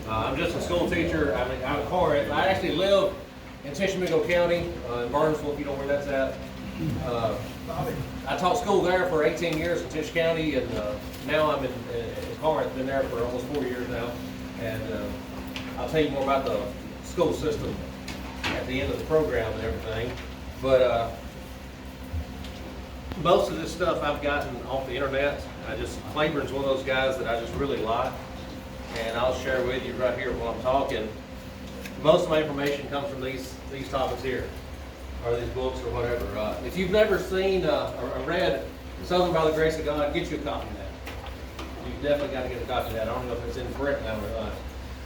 I'm just a school teacher. I'm in Corinth. I actually live in Tishomingo County, in Burnsville, if you know where that's at. I taught school there for 18 years in Tish County, and now I'm in Corinth. Been there for almost 4 years now, and I'll tell you more about the school system at the end of the program and everything. But most of this stuff I've gotten off the internet. Cleburne's one of those guys that I just really like, and I'll share with you right here while I'm talking. Most of my information comes from these topics here, or these books or whatever. If you've never seen or read Southern by the Grace of God, get you a copy of that. You definitely got to get a copy of that. I don't know if it's in print now or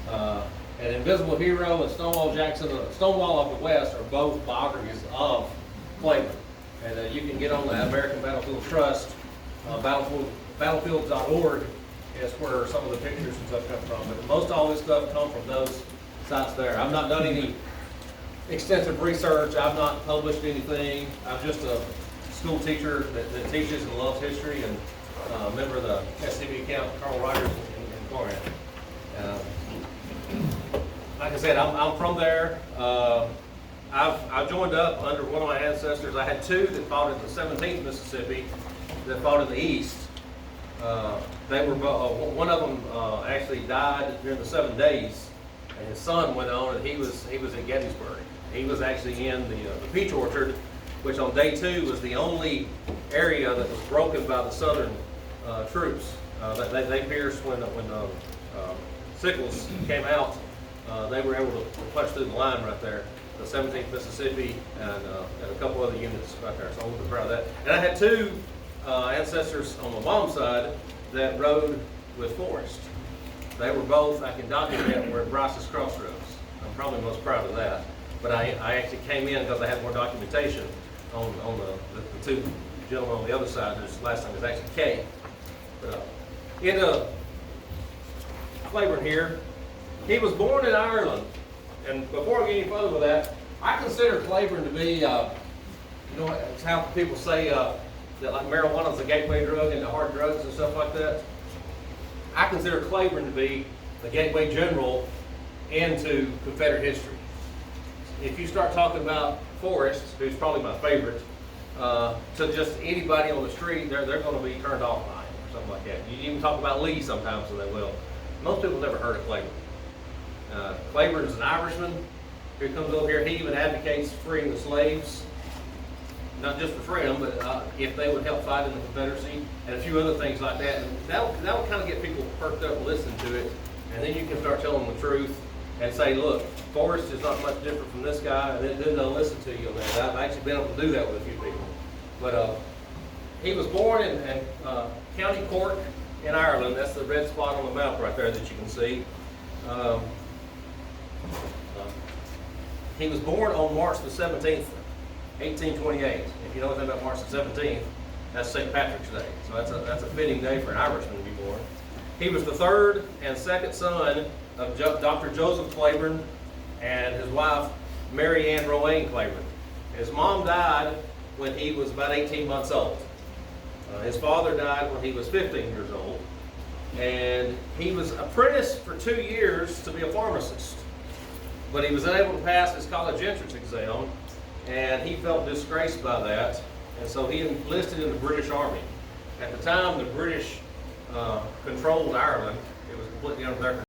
not. And Invisible Hero and Stonewall Jackson, Stonewall of the West are both biographies of Cleburne. And you can get on the American Battlefield Trust, battlefield.org is where some of the pictures and stuff come from. But most all this stuff comes from those sites there. I've not done any extensive research. I've not published anything. I'm just a school teacher that teaches and loves history, and a member of the SCB account, Carl Riders in Corinth. Like I said, I'm from there. I joined up under one of my ancestors. I had two that fought in the 17th Mississippi, that fought in the East. They were one of them actually died during the 7 days, and his son went on, and he was in Gettysburg. He was actually in the peach orchard, which on day 2 was the only area that was broken by the Southern troops. They pierced when sickles came out. They were able to punch through the line right there. The 17th Mississippi and a couple other units right there. So I'm really proud of that. And I had two ancestors on my mom's side that rode with Forrest. They were both, I can document, were at Bryce's Crossroads. I'm probably most proud of that. But I actually came in because I had more documentation on the two gentlemen on the other side. His last name is actually Kay. But in Cleburne here, he was born in Ireland. And before I get any further with that, I consider Cleburne to be, it's how people say that like marijuana is a gateway drug into hard drugs and stuff like that. I consider Cleburne to be the gateway general into Confederate history. If you start talking about Forrest, who's probably my favorite, to just anybody on the street, they're going to be turned off by him or something like that. You even talk about Lee sometimes, and they will. Most people never heard of Cleburne. Cleburne's an Irishman who comes over here. He even advocates freeing the slaves, not just to free them, but if they would help fight in the Confederacy, and a few other things like that. And that'll kind of get people perked up and listen to it, and then you can start telling them the truth and say, look, Forrest is not much different from this guy, and then they'll listen to you on that. I've actually been able to do that with a few people. But he was born in County Cork in Ireland. That's the red spot on the map right there that you can see. He was born on March the 17th, 1828. If you know anything about March the 17th, that's St. Patrick's Day. So that's a fitting day for an Irishman to be born. He was the third and second son of Dr. Joseph Cleburne and his wife, Mary Ann Rowan Cleburne. His mom died when he was about 18 months old. His father died when he was 15 years old. And he was apprenticed for 2 years to be a pharmacist. But he was unable to pass his college entrance exam, and he felt disgraced by that, and so he enlisted in the British Army. At the time, the British controlled Ireland. It was completely under their control.